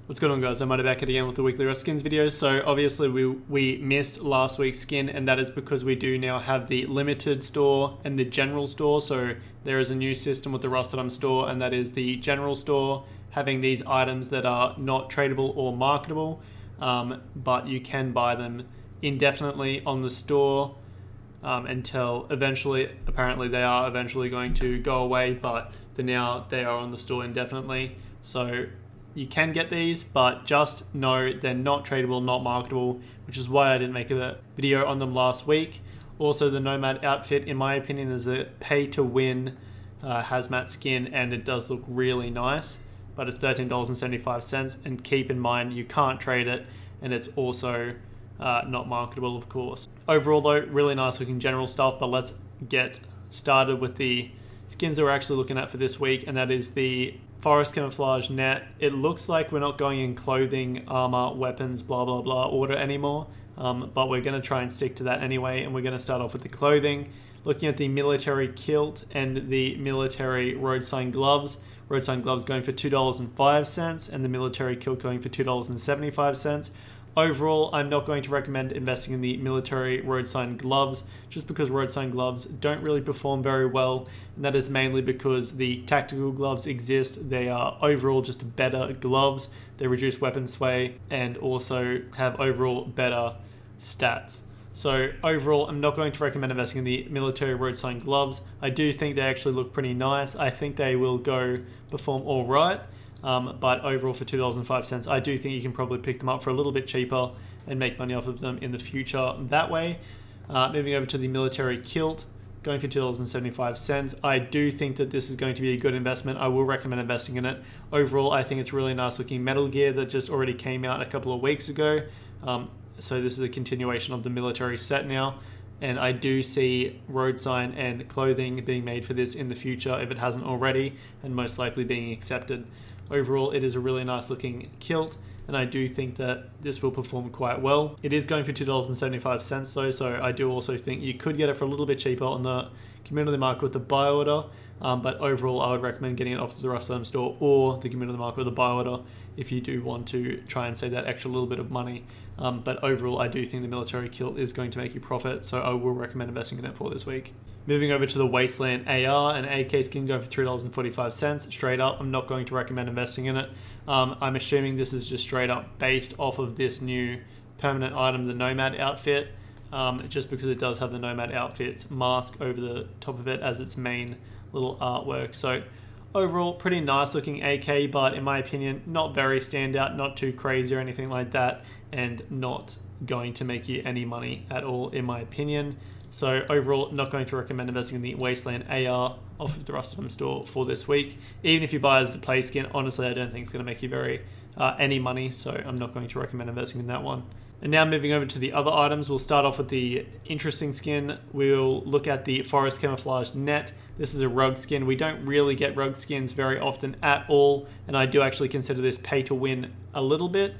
What's going on, guys? I'm back again with the weekly Rush Skins videos. So obviously we missed last week's skin, and that is because we do now have the limited store and the general store. So there is a new system with the Rusted store, and that is the general store having these items that are not tradable or marketable, but you can buy them indefinitely on the store until eventually, apparently they are eventually going to go away, but for now they are on the store indefinitely. So you can get these, but just know they're not tradable, not marketable, which is why I didn't make a video on them last week. Also, the Nomad outfit, in my opinion, is a pay-to-win hazmat skin, and it does look really nice, but it's $13.75, and keep in mind you can't trade it, and it's also not marketable, of course. Overall though, really nice looking general stuff, but let's get started with the skins that we're actually looking at for this week, and that is the Forest Camouflage Net. It looks like we're not going in clothing, armor, weapons, blah blah blah order anymore, but we're going to try and stick to that anyway, and we're going to start off with the clothing. Looking at the military kilt and the military Roadsign gloves. Roadsign gloves going for $2.05, and the military kilt going for $2.75. Overall, I'm not going to recommend investing in the military Roadsign gloves, just because Roadsign gloves don't really perform very well, and that is mainly because the tactical gloves exist. They are overall just better gloves. They reduce weapon sway and also have overall better stats. So overall, I'm not going to recommend investing in the military Roadsign gloves. I do think they actually look pretty nice. I think they will go perform all right. But overall for $2.05, I do think you can probably pick them up for a little bit cheaper and make money off of them in the future that way. Moving over to the military kilt, going for $2.75. I do think that this is going to be a good investment. I will recommend investing in it. Overall, I think it's really nice looking metal gear that just already came out a couple of weeks ago. So this is a continuation of the military set now. And I do see Roadsign and clothing being made for this in the future if it hasn't already, and most likely being accepted. Overall, it is a really nice looking kilt, and I do think that this will perform quite well. It is going for $2.75 though, so I do also think you could get it for a little bit cheaper on the community market with the buy order, but overall I would recommend getting it off the Rusted store or the community market with the buy order if you do want to try and save that extra little bit of money. But overall, I do think the military kilt is going to make you profit, so I will recommend investing in it for this week. Moving over to the Wasteland AR, an AK skin going for $3.45. Straight up, I'm not going to recommend investing in it. I'm assuming this is just straight up based off of this new permanent item, the Nomad outfit, just because it does have the Nomad outfit's mask over the top of it as its main little artwork. So overall, pretty nice looking AK, but in my opinion, not very standout, not too crazy or anything like that, and not going to make you any money at all, in my opinion. So overall, not going to recommend investing in the Wasteland AR off of the Rusted store for this week. Even if you buy it as a play skin, honestly, I don't think it's going to make you any money, so I'm not going to recommend investing in that one. And now moving over to the other items, we'll start off with the interesting skin. We'll look at the Forest Camouflage Net. This is a rogue skin. We don't really get rogue skins very often at all, and I do actually consider this pay to win a little bit,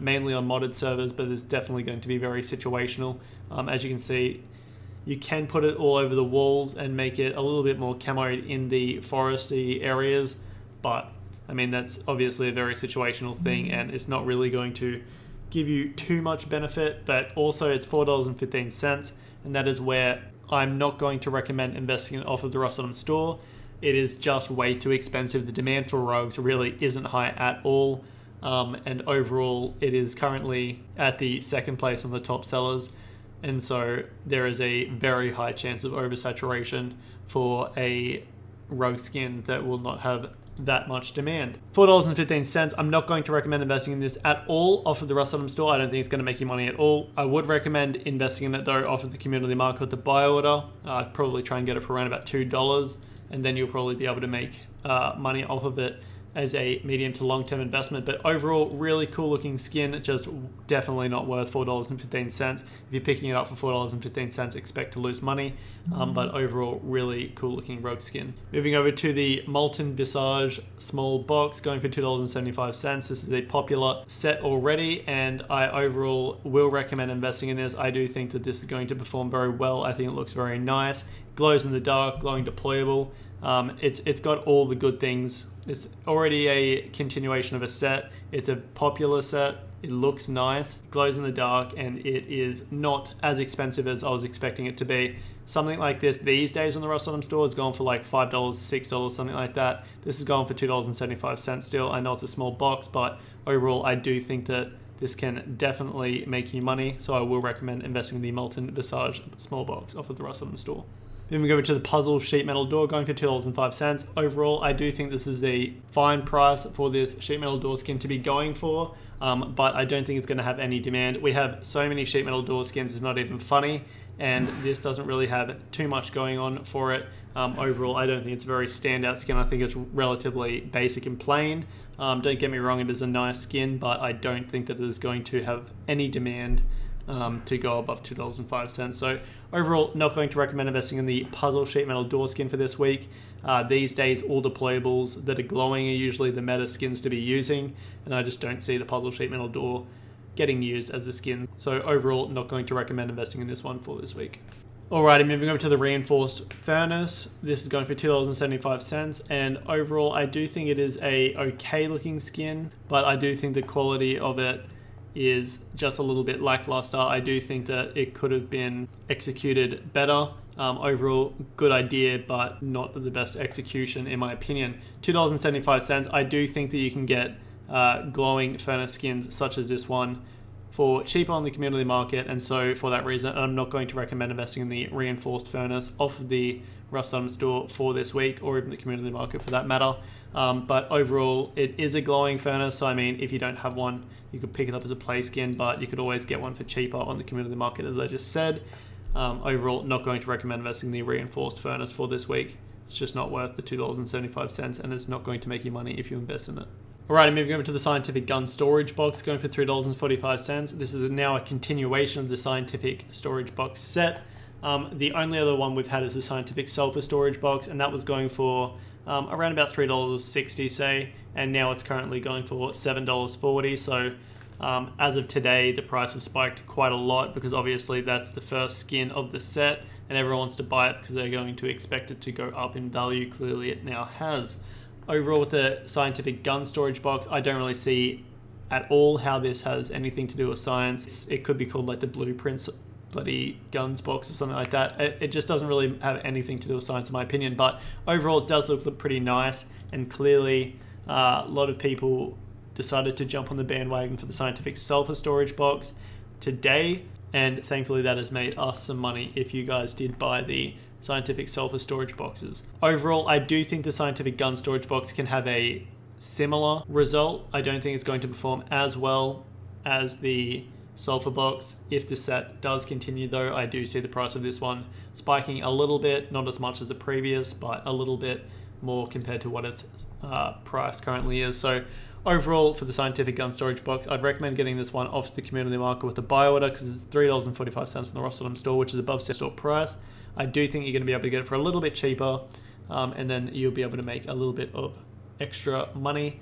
mainly on modded servers, but it's definitely going to be very situational. As you can see, you can put it all over the walls and make it a little bit more camoed in the foresty areas, but I mean, that's obviously a very situational thing, and it's not really going to give you too much benefit. But also it's $4.15, and that is where I'm not going to recommend investing in off of the Rusted store. It is just way too expensive. The demand for rogues really isn't high at all, and overall it is currently at the second place on the top sellers, and so there is a very high chance of oversaturation for a rogue skin that will not have that much demand. $4.15, I'm not going to recommend investing in this at all off of the Rusted store. I don't think it's going to make you money at all. I would recommend investing in it though off of the community market with the buy order. I'd probably try and get it for around about $2, and then you'll probably be able to make money off of it as a medium to long-term investment. But overall, really cool looking skin, just definitely not worth $4.15. If you're picking it up for $4.15, expect to lose money, but overall, really cool looking rogue skin. Moving over to the Molten Visage small box, going for $2.75. This is a popular set already, and I overall will recommend investing in this. I do think that this is going to perform very well. I think it looks very nice. Glows in the dark, glowing deployable. It's got all the good things. It's already a continuation of a set. It's a popular set. It looks nice, it glows in the dark, and it is not as expensive as I was expecting it to be. Something like this these days on the Rust store is going for like $5, $6, something like that. This is going for $2.75 still. I know it's a small box, but overall I do think that this can definitely make you money, so I will recommend investing in the Molten Visage small box off of the Rust store. Then we go to the puzzle sheet metal door, going for $2.05. Overall, I do think this is a fine price for this sheet metal door skin to be going for, but I don't think it's going to have any demand. We have so many sheet metal door skins, it's not even funny, and this doesn't really have too much going on for it. Overall, I don't think it's a very standout skin. I think it's relatively basic and plain. Don't get me wrong, it is a nice skin, but I don't think that it is going to have any demand to go above $2.05. So overall, not going to recommend investing in the puzzle sheet metal door skin for this week. These days, all deployables that are glowing are usually the meta skins to be using, and I just don't see the puzzle sheet metal door getting used as a skin. So overall, not going to recommend investing in this one for this week. Alrighty, moving over to the reinforced furnace. This is going for $2.75, and overall, I do think it is a okay looking skin, but I do think the quality of it is just a little bit lackluster. I do think that it could have been executed better. Overall, good idea, but not the best execution in my opinion. $2.75. I do think that you can get glowing furnace skins such as this one for cheaper on the community market, and so for that reason, I'm not going to recommend investing in the reinforced furnace off of the Rust store for this week, or even the community market for that matter. But overall, it is a glowing furnace, so I mean, if you don't have one, you could pick it up as a play skin, but you could always get one for cheaper on the community market, as I just said. Overall, not going to recommend investing in the reinforced furnace for this week. It's just not worth the $2.75, and it's not going to make you money if you invest in it. Alright, moving over to the scientific gun storage box, going for $3.45. This is now a continuation of the scientific storage box set. The only other one we've had is the scientific sulfur storage box, and that was going for around about $3.60, say, and now it's currently going for $7.40. So as of today, the price has spiked quite a lot, because obviously that's the first skin of the set, and everyone wants to buy it because they're going to expect it to go up in value. Clearly it now has. Overall, with the scientific gun storage box, I don't really see at all how this has anything to do with science. It could be called like the blueprints bloody guns box or something like that. It just doesn't really have anything to do with science in my opinion, but overall it does look pretty nice, and clearly a lot of people decided to jump on the bandwagon for the scientific sulfur storage box today, and thankfully that has made us some money if you guys did buy the scientific sulfur storage boxes. Overall, I do think the scientific gun storage box can have a similar result. I don't think it's going to perform as well as the sulfur box. If the set does continue though, I do see the price of this one spiking a little bit, not as much as the previous, but a little bit more compared to what its price currently is. So overall, for the scientific gun storage box, I'd recommend getting this one off the community market with the buy order, because it's $3.45 in the Roadsign store, which is above store price. I do think you're going to be able to get it for a little bit cheaper, and then you'll be able to make a little bit of extra money.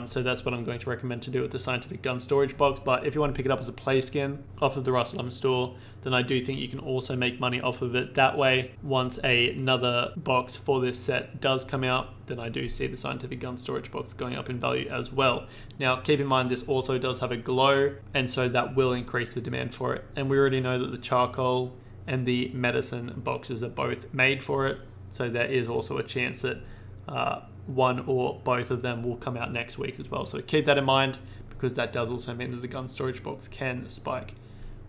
So that's what I'm going to recommend to do with the scientific gun storage box. But if you want to pick it up as a play skin off of the Roadsign store, then I do think you can also make money off of it that way. Once another box for this set does come out, then I do see the scientific gun storage box going up in value as well. Now keep in mind, this also does have a glow, and so that will increase the demand for it. And we already know that the charcoal and the medicine boxes are both made for it, so there is also a chance that one or both of them will come out next week as well. So keep that in mind, because that does also mean that the gun storage box can spike.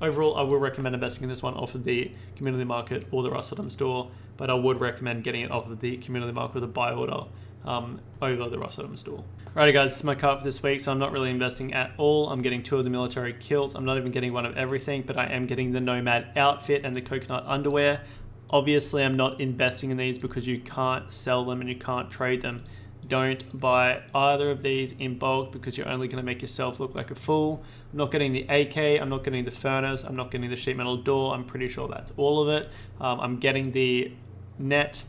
Overall, I will recommend investing in this one off of the community market or the Roadsign store, but I would recommend getting it off of the community market with a buy order over the Roadsign store. Alrighty guys, this is my cart for this week, so I'm not really investing at all. I'm getting 2 of the military kilts. I'm not even getting one of everything, but I am getting the nomad outfit and the coconut underwear. Obviously, I'm not investing in these because you can't sell them and you can't trade them. Don't buy either of these in bulk, because you're only going to make yourself look like a fool. I'm not getting the AK, I'm not getting the furnace, I'm not getting the sheet metal door. I'm pretty sure that's all of it. I'm getting the net,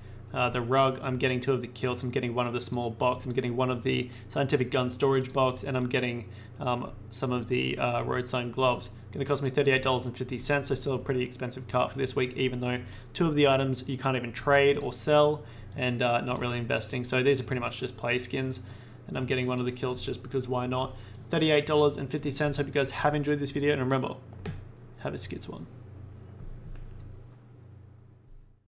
the rug, I'm getting 2 of the kilts, I'm getting 1 of the small box, I'm getting 1 of the scientific gun storage box, and I'm getting some of the Roadsign gloves. Going to cost me $38.50, so still a pretty expensive cart for this week, even though 2 of the items you can't even trade or sell, and not really investing. So these are pretty much just play skins, and I'm getting 1 of the kilts just because why not. $38.50. Hope you guys have enjoyed this video, and remember, have a skits one.